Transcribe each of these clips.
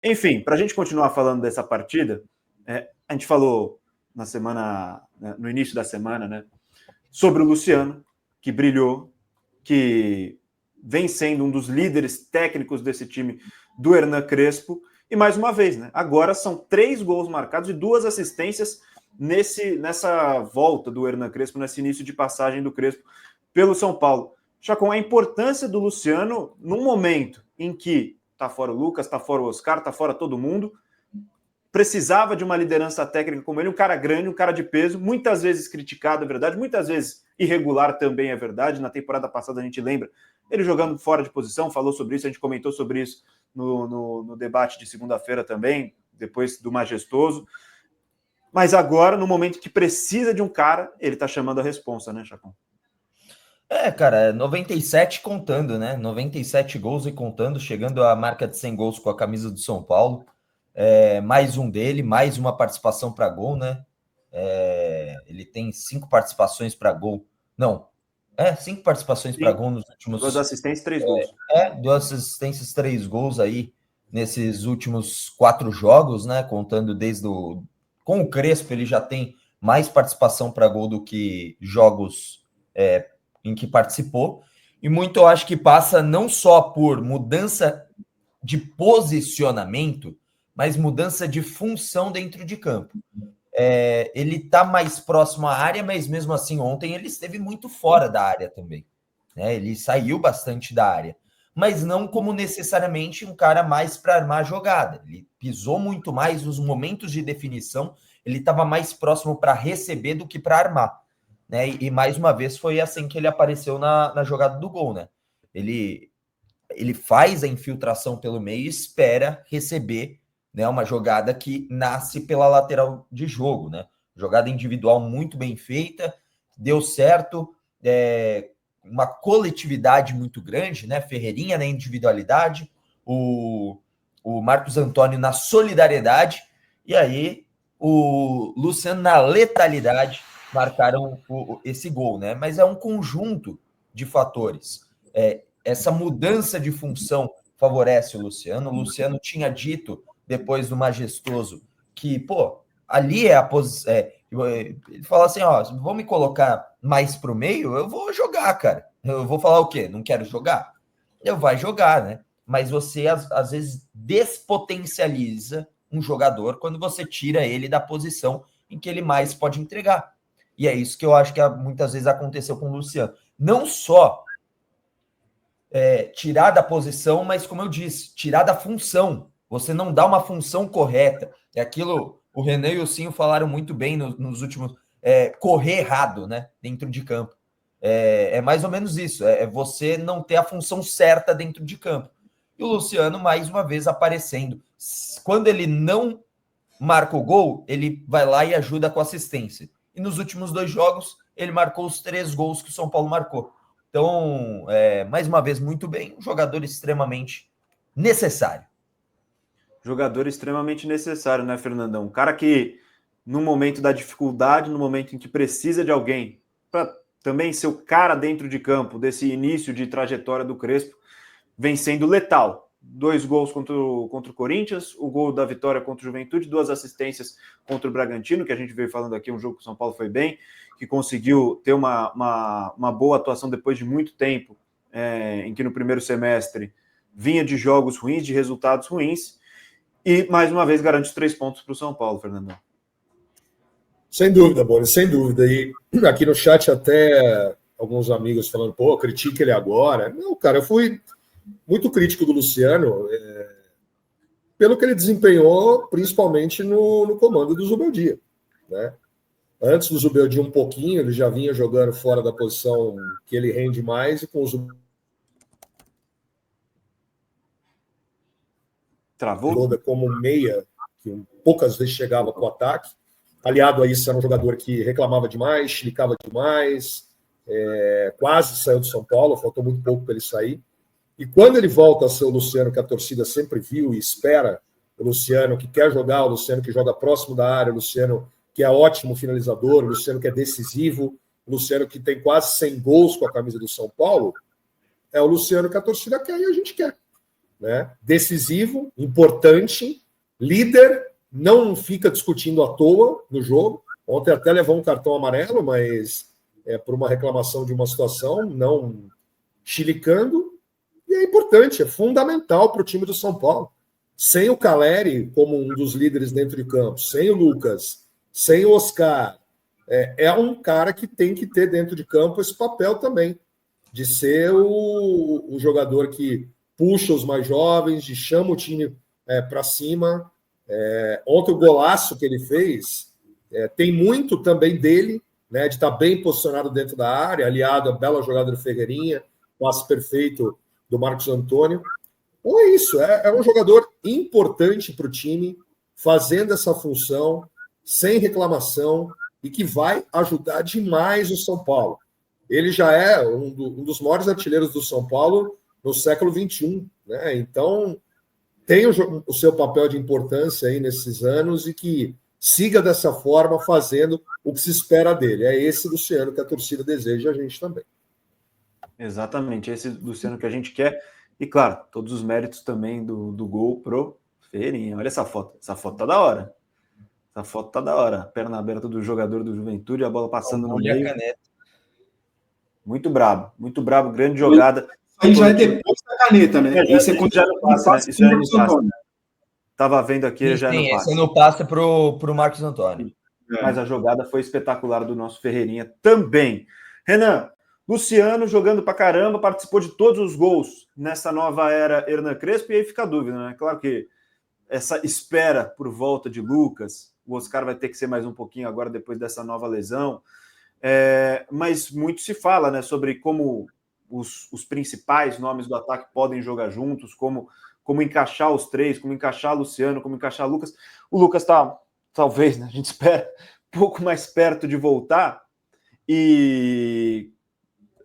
Enfim, para a gente continuar falando dessa partida, a gente falou na semana, no início da semana, né, sobre o Luciano, que brilhou, que vem sendo um dos líderes técnicos desse time do Hernan Crespo. E mais uma vez, né, agora são 3 gols marcados e 2 assistências nessa volta do Hernan Crespo, nesse início de passagem do Crespo pelo São Paulo. Chacon, a importância do Luciano num momento em que tá fora o Lucas, tá fora o Oscar, tá fora todo mundo, precisava de uma liderança técnica como ele, um cara grande, um cara de peso, muitas vezes criticado, é verdade, muitas vezes irregular também é verdade. Na temporada passada a gente lembra ele jogando fora de posição, falou sobre isso, a gente comentou sobre isso no debate de segunda-feira também, depois do Majestoso. Mas agora, no momento que precisa de um cara, ele tá chamando a responsa, né, Chacon? Cara, 97 contando, né? 97 gols e contando, chegando à marca de 100 gols com a camisa do São Paulo. Mais um dele, mais uma participação para gol, né? Ele tem 5 participações para gol. Não, 5 participações para gol nos últimos... 2 assistências, 3 gols. 2 assistências, 3 gols aí nesses últimos 4 jogos, né? Contando desde o... Com o Crespo, ele já tem mais participação para gol do que jogos em que participou. E muito eu acho que passa não só por mudança de posicionamento, mas mudança de função dentro de campo. Ele está mais próximo à área, mas mesmo assim ontem ele esteve muito fora da área também, né? Ele saiu bastante da área, mas não como necessariamente um cara mais para armar a jogada. Ele pisou muito mais nos momentos de definição, ele estava mais próximo para receber do que para armar, né? E mais uma vez foi assim que ele apareceu na jogada do gol, né? Ele faz a infiltração pelo meio e espera receber, né, uma jogada que nasce pela lateral de jogo, né? Jogada individual muito bem feita, deu certo, uma coletividade muito grande, né? Ferreirinha na individualidade, o Marcos Antônio na solidariedade, e aí o Luciano na letalidade marcaram esse gol, né? Mas é um conjunto de fatores. Essa mudança de função favorece o Luciano. O Luciano tinha dito, depois do Majestoso, que, ali é a posição. Ele fala assim: vou me colocar mais para o meio, eu vou jogar, cara. Eu vou falar o quê? Não quero jogar? Eu vai jogar, né? Mas você, às vezes, despotencializa um jogador quando você tira ele da posição em que ele mais pode entregar. E é isso que eu acho que muitas vezes aconteceu com o Luciano. Não só tirar da posição, mas, como eu disse, tirar da função. Você não dá uma função correta. É aquilo, o Renan e o Cinho falaram muito bem nos últimos... correr errado, né, dentro de campo. Mais ou menos isso. É você não ter a função certa dentro de campo. E o Luciano, mais uma vez, aparecendo. Quando ele não marca o gol, ele vai lá e ajuda com assistência. E nos últimos 2 jogos, ele marcou os 3 gols que o São Paulo marcou. Então, mais uma vez, muito bem, um jogador extremamente necessário. Jogador extremamente necessário, né, Fernandão? Um cara que, no momento da dificuldade, no momento em que precisa de alguém para também ser o cara dentro de campo, desse início de trajetória do Crespo, vem sendo letal. 2 gols contra o Corinthians, o gol da vitória contra o Juventude, 2 assistências contra o Bragantino, que a gente veio falando aqui, um jogo que o São Paulo foi bem, que conseguiu ter uma boa atuação depois de muito tempo, em que no primeiro semestre vinha de jogos ruins, de resultados ruins, e mais uma vez garante os 3 pontos para o São Paulo, Fernandão. Sem dúvida, Boris, sem dúvida. E aqui no chat até alguns amigos falando, critica ele agora. Não, cara, eu fui muito crítico do Luciano pelo que ele desempenhou, principalmente no comando do Zubeldia, né? Antes do Zubeldia um pouquinho, ele já vinha jogando fora da posição que ele rende mais, e com o Zubeldia Travou? como meia, que poucas vezes chegava para o ataque. Aliado a isso, era um jogador que reclamava demais, chilicava demais, quase saiu do São Paulo, faltou muito pouco para ele sair. E quando ele volta a ser o Luciano que a torcida sempre viu e espera, o Luciano que quer jogar, o Luciano que joga próximo da área, o Luciano que é ótimo finalizador, o Luciano que é decisivo, o Luciano que tem quase 100 gols com a camisa do São Paulo, é o Luciano que a torcida quer e a gente quer. né? Decisivo, importante, líder, não fica discutindo à toa no jogo. Ontem até levou um cartão amarelo, mas por uma reclamação de uma situação, não chilicando. E é importante, é fundamental para o time do São Paulo. Sem o Calleri como um dos líderes dentro de campo, sem o Lucas, sem o Oscar, é um cara que tem que ter dentro de campo esse papel também, de ser o jogador que puxa os mais jovens, de chama o time para cima. Ontem o golaço que ele fez tem muito também dele, né, de estar bem posicionado dentro da área, aliado à bela jogada do Ferreirinha, passe perfeito do Marcos Antônio. Então é isso, é um jogador importante para o time, fazendo essa função, sem reclamação, e que vai ajudar demais o São Paulo. Ele já é um dos maiores artilheiros do São Paulo no século XXI, né? Então tem o seu papel de importância aí nesses anos e que siga dessa forma, fazendo o que se espera dele. É esse Luciano que a torcida deseja, a gente também. Exatamente, esse Luciano que a gente quer. E, claro, todos os méritos também do gol pro Ferreirinha. Olha essa foto. Essa foto tá da hora. Essa foto tá da hora. Perna aberta do jogador do Juventude, a bola passando no meio. Caneta. Muito brabo, grande jogada. Aí já é depois da caneta, né? Esse já não passa, né? Isso já não passa. Tava vendo aqui, já não passa. Esse não passa pro Marcos Antônio. Mas a jogada foi espetacular do nosso Ferreirinha também. Renan, Luciano jogando pra caramba, participou de todos os gols nessa nova era Hernan Crespo, e aí fica a dúvida, né? Claro que essa espera por volta de Lucas, o Oscar vai ter que ser mais um pouquinho agora depois dessa nova lesão, mas muito se fala, né, sobre como os principais nomes do ataque podem jogar juntos, como encaixar os três, como encaixar Luciano, como encaixar Lucas. O Lucas tá, talvez, né, a gente espera, um pouco mais perto de voltar, e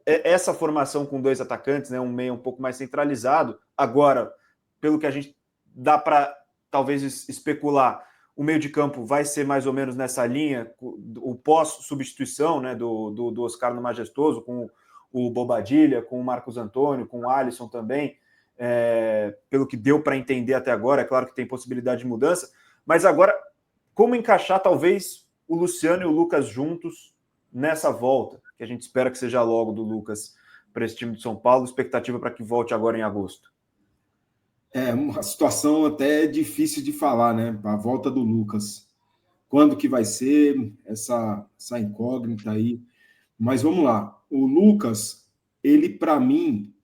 essa formação com dois atacantes, né, um meio um pouco mais centralizado, agora, pelo que a gente dá para talvez especular, o meio de campo vai ser mais ou menos nessa linha, o pós-substituição, né, do Oscar no Majestoso, com o Bobadilha, com o Marcos Antônio, com o Alisson também, pelo que deu para entender até agora. É claro que tem possibilidade de mudança, mas agora, como encaixar talvez o Luciano e o Lucas juntos nessa volta, que a gente espera que seja logo do Lucas para esse time de São Paulo, expectativa para que volte agora em agosto? É uma situação até difícil de falar, né? A volta do Lucas. Quando que vai ser essa incógnita aí? Mas vamos lá. O Lucas, ele, para mim,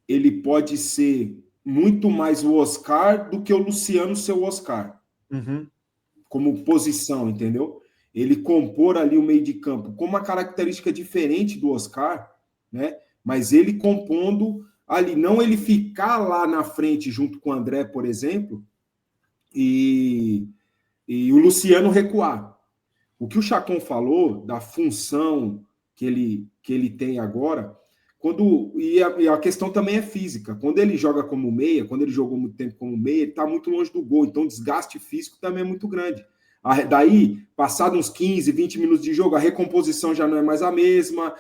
ele pode ser muito mais o Oscar do que o Luciano ser o Oscar. Uhum. Como posição, entendeu? Ele compor ali o meio de campo com uma característica diferente do Oscar, né? Mas ele compondo ali, não ele ficar lá na frente junto com o André, por exemplo, e o Luciano recuar. O que o Chacon falou da função que ele tem agora, e a questão também é física. Quando ele joga como meia, quando ele jogou muito tempo como meia, ele está muito longe do gol, então o desgaste físico também é muito grande. Daí, passado uns 15, 20 minutos de jogo, a recomposição já não é mais a mesma,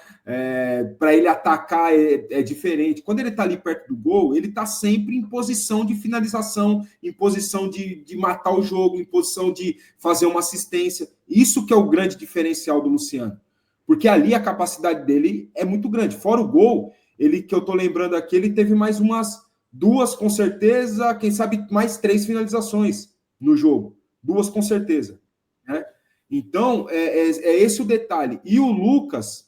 para ele atacar é diferente. Quando ele está ali perto do gol, ele está sempre em posição de finalização, em posição de matar o jogo, em posição de fazer uma assistência. Isso que é o grande diferencial do Luciano. Porque ali a capacidade dele é muito grande. Fora o gol, que eu estou lembrando aqui, ele teve mais umas 2, com certeza, quem sabe mais 3 finalizações no jogo. 2 com certeza, né? Então, é esse o detalhe. E o Lucas,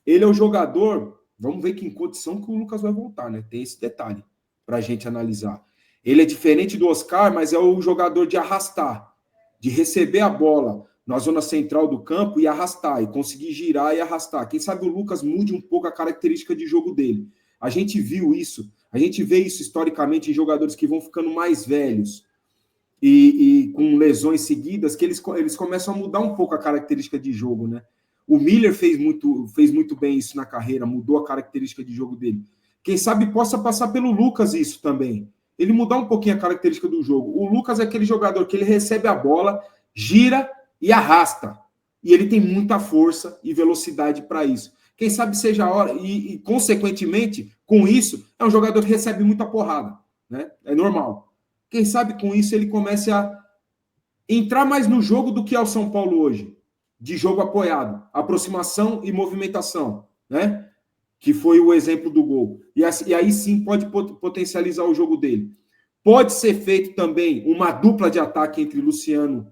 ele é o jogador, vamos ver que em condição que o Lucas vai voltar, né? Tem esse detalhe para a gente analisar. Ele é diferente do Oscar, mas é o jogador de arrastar, de receber a bola na zona central do campo e arrastar, e conseguir girar e arrastar. Quem sabe o Lucas mude um pouco a característica de jogo dele. A gente viu isso, a gente vê isso historicamente em jogadores que vão ficando mais velhos, e com lesões seguidas, que eles começam a mudar um pouco a característica de jogo, né? O Miller fez muito bem isso na carreira, mudou a característica de jogo dele. Quem sabe possa passar pelo Lucas isso também. Ele mudar um pouquinho a característica do jogo. O Lucas é aquele jogador que ele recebe a bola, gira e arrasta. E ele tem muita força e velocidade para isso. Quem sabe seja a hora, e consequentemente, com isso, é um jogador que recebe muita porrada. né? É normal. Quem sabe com isso ele comece a entrar mais no jogo do que é o São Paulo hoje, de jogo apoiado, aproximação e movimentação, né? Que foi o exemplo do gol. E aí sim pode potencializar o jogo dele. Pode ser feito também uma dupla de ataque entre Luciano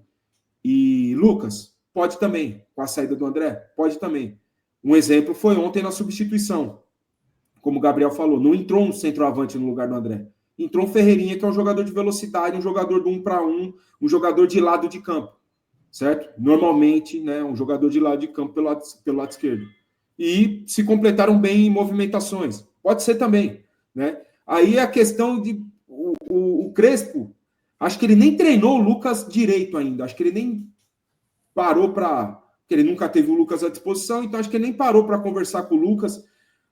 e Lucas? Pode também. Com a saída do André? Pode também. Um exemplo foi ontem na substituição. Como o Gabriel falou, não entrou um centroavante no lugar do André. Entrou um Ferreirinha, que é um jogador de velocidade, um jogador do 1 para 1, um jogador de lado de campo. Certo? Normalmente, né, um jogador de lado de campo pelo lado esquerdo. E se completaram bem em movimentações. Pode ser também, né? Aí a questão de o Crespo, acho que ele nem treinou o Lucas direito ainda, acho que ele nem parou para, porque ele nunca teve o Lucas à disposição, então acho que ele nem parou para conversar com o Lucas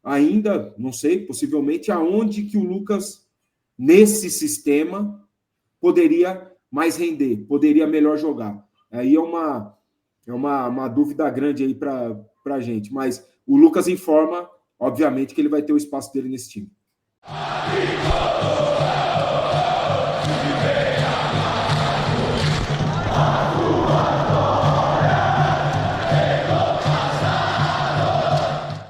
ainda, não sei, possivelmente aonde que o Lucas nesse sistema poderia mais render, poderia melhor jogar. Aí é uma dúvida grande aí para a gente, mas o Lucas informa, obviamente, que ele vai ter o espaço dele nesse time.